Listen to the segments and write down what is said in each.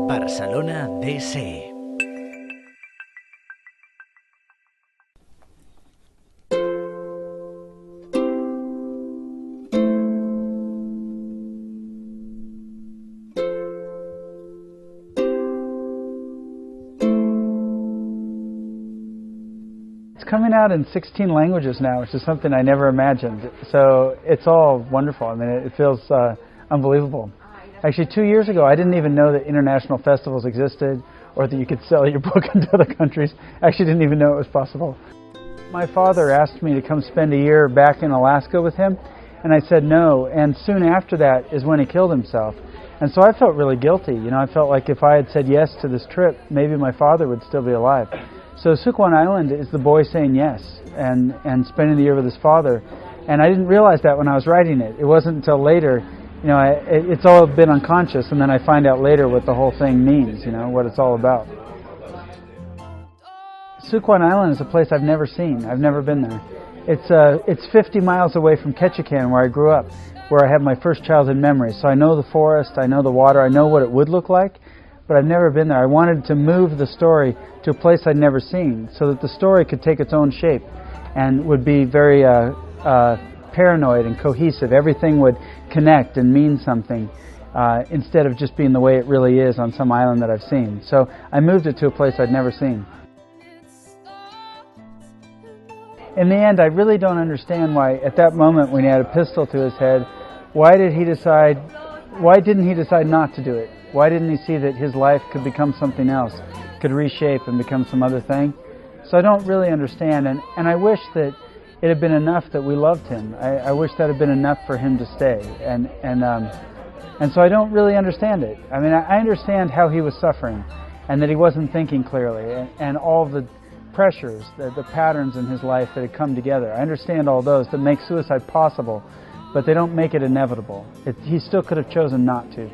Barcelona DC. Coming out in 16 languages now, which is something I never imagined. So it's all wonderful. I mean, it feels unbelievable. Actually, 2 years ago, I didn't even know that international festivals existed or that you could sell your book into other countries. I actually didn't even know it was possible. My father asked me to come spend a year back in Alaska with him, and I said no. And soon after that is when he killed himself. And so I felt really guilty. You know, I felt like if I had said yes to this trip, maybe my father would still be alive. So Sukkwan Island is the boy saying yes and spending the year with his father. And I didn't realize that when I was writing it. It wasn't until later, you know, it's all been unconscious, and then I find out later what the whole thing means, you know, what it's all about. Sukkwan Island is a place I've never seen. I've never been there. It's 50 miles away from Ketchikan, where I grew up, where I have my first childhood memories. So I know the forest, I know the water, I know what it would look like, but I've never been there. I wanted to move the story to a place I'd never seen, so that the story could take its own shape and would be very paranoid and cohesive. Everything would connect and mean something instead of just being the way it really is on some island that I've seen. So I moved it to a place I'd never seen. In the end, I really don't understand why, at that moment when he had a pistol to his head, why didn't he decide not to do it? Why didn't he see that his life could become something else, could reshape and become some other thing? So I don't really understand, and I wish that it had been enough that we loved him. I wish that had been enough for him to stay, and so I don't really understand it. I mean, I understand how he was suffering, and that he wasn't thinking clearly, and all the pressures, the patterns in his life that had come together. I understand all those that make suicide possible, but they don't make it inevitable. He still could have chosen not to.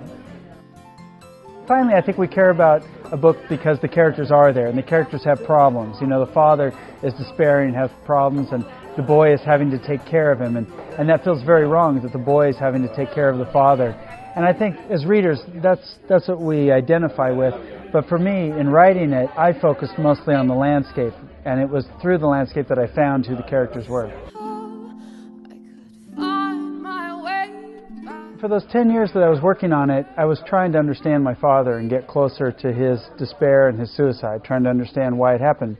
Finally, I think we care about a book because the characters are there, and the characters have problems. You know, the father is despairing and has problems, and the boy is having to take care of him, and that feels very wrong, that the boy is having to take care of the father. And I think as readers, that's what we identify with. But for me, in writing it, I focused mostly on the landscape, and it was through the landscape that I found who the characters were. For those 10 years that I was working on it, I was trying to understand my father and get closer to his despair and his suicide, trying to understand why it happened.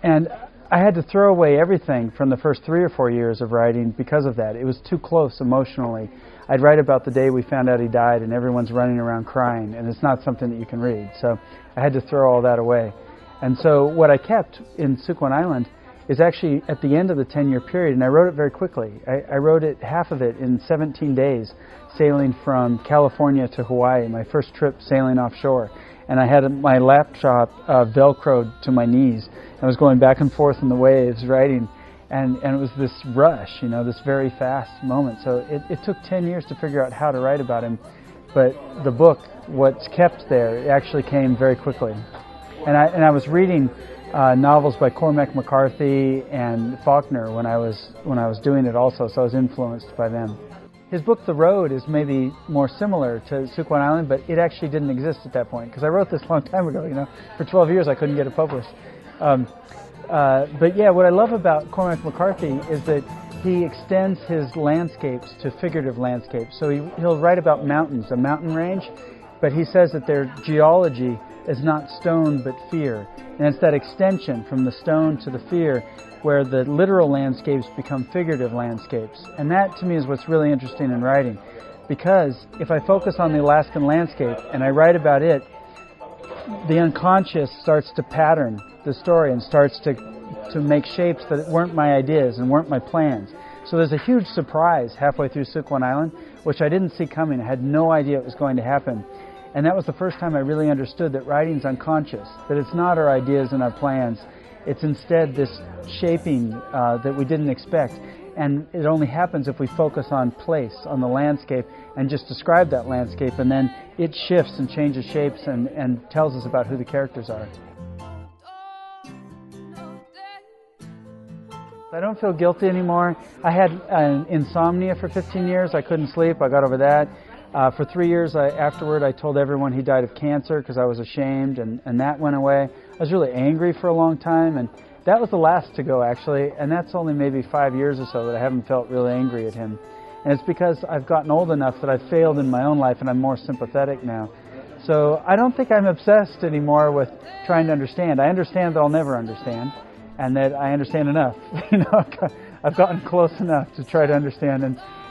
And I had to throw away everything from the first 3 or 4 years of writing because of that. It was too close emotionally. I'd write about the day we found out he died and everyone's running around crying, and it's not something that you can read. So I had to throw all that away. And so what I kept in Sukkwan Island is actually at the end of the 10-year period, and I wrote it very quickly. I wrote it, half of it, in 17 days, sailing from California to Hawaii, my first trip sailing offshore. And I had my laptop velcroed to my knees. I was going back and forth in the waves, writing, and it was this rush, you know, this very fast moment. So it took 10 years to figure out how to write about him, but the book, what's kept there, it actually came very quickly. And I was reading novels by Cormac McCarthy and Faulkner when I was doing it also, so I was influenced by them. His book, The Road, is maybe more similar to Sukkwan Island, but it actually didn't exist at that point, because I wrote this a long time ago, you know. For 12 years I couldn't get it published. But yeah, what I love about Cormac McCarthy is that he extends his landscapes to figurative landscapes. So he'll write about mountains, a mountain range, but he says that their geology is not stone but fear. And it's that extension from the stone to the fear where the literal landscapes become figurative landscapes. And that, to me, is what's really interesting in writing. Because if I focus on the Alaskan landscape and I write about it, the unconscious starts to pattern the story and starts to make shapes that weren't my ideas and weren't my plans. So there's a huge surprise halfway through Sukkwan Island, which I didn't see coming. I had no idea it was going to happen. And that was the first time I really understood that writing's unconscious, that it's not our ideas and our plans. It's instead this shaping that we didn't expect. And it only happens if we focus on place, on the landscape, and just describe that landscape, and then it shifts and changes shapes and tells us about who the characters are. I don't feel guilty anymore. I had insomnia for 15 years. I couldn't sleep. I got over that. For 3 years afterward, I told everyone he died of cancer because I was ashamed, and that went away. I was really angry for a long time, and that was the last to go, actually, and that's only maybe 5 years or so that I haven't felt really angry at him. And it's because I've gotten old enough that I've failed in my own life, and I'm more sympathetic now. So I don't think I'm obsessed anymore with trying to understand. I understand that I'll never understand, and that I understand enough. I've gotten close enough to try to understand,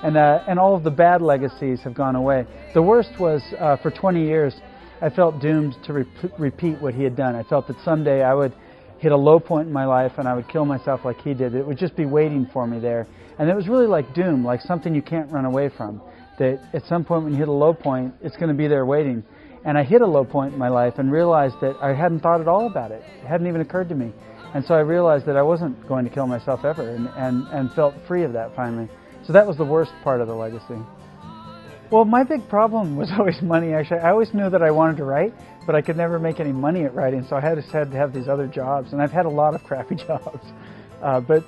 and all of the bad legacies have gone away. The worst was for 20 years, I felt doomed to repeat what he had done. I felt that someday I would hit a low point in my life and I would kill myself like he did. It would just be waiting for me there. And it was really like doom, like something you can't run away from. That at some point when you hit a low point, it's going to be there waiting. And I hit a low point in my life and realized that I hadn't thought at all about it. It hadn't even occurred to me. And so I realized that I wasn't going to kill myself ever, and felt free of that finally. So that was the worst part of the legacy. Well, my big problem was always money, actually. I always knew that I wanted to write, but I could never make any money at writing, so I had to have these other jobs. And I've had a lot of crappy jobs. But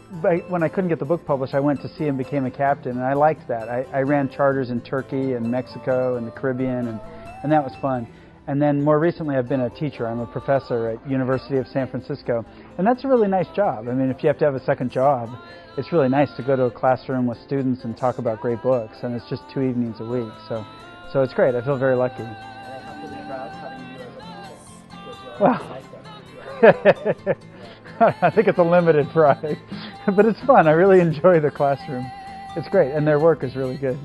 when I couldn't get the book published, I went to sea and became a captain, and I liked that. I ran charters in Turkey and Mexico and the Caribbean, and that was fun. And then more recently, I've been a teacher. I'm a professor at University of San Francisco, and that's a really nice job. I mean, if you have to have a second job, it's really nice to go to a classroom with students and talk about great books, and it's just 2 evenings a week. So it's great. I feel very lucky. And I'm really proud having you as a teacher. Well, I think it's a limited pride, but it's fun. I really enjoy the classroom. It's great, and their work is really good.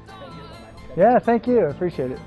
Thank you so much. Yeah, thank you. I appreciate it.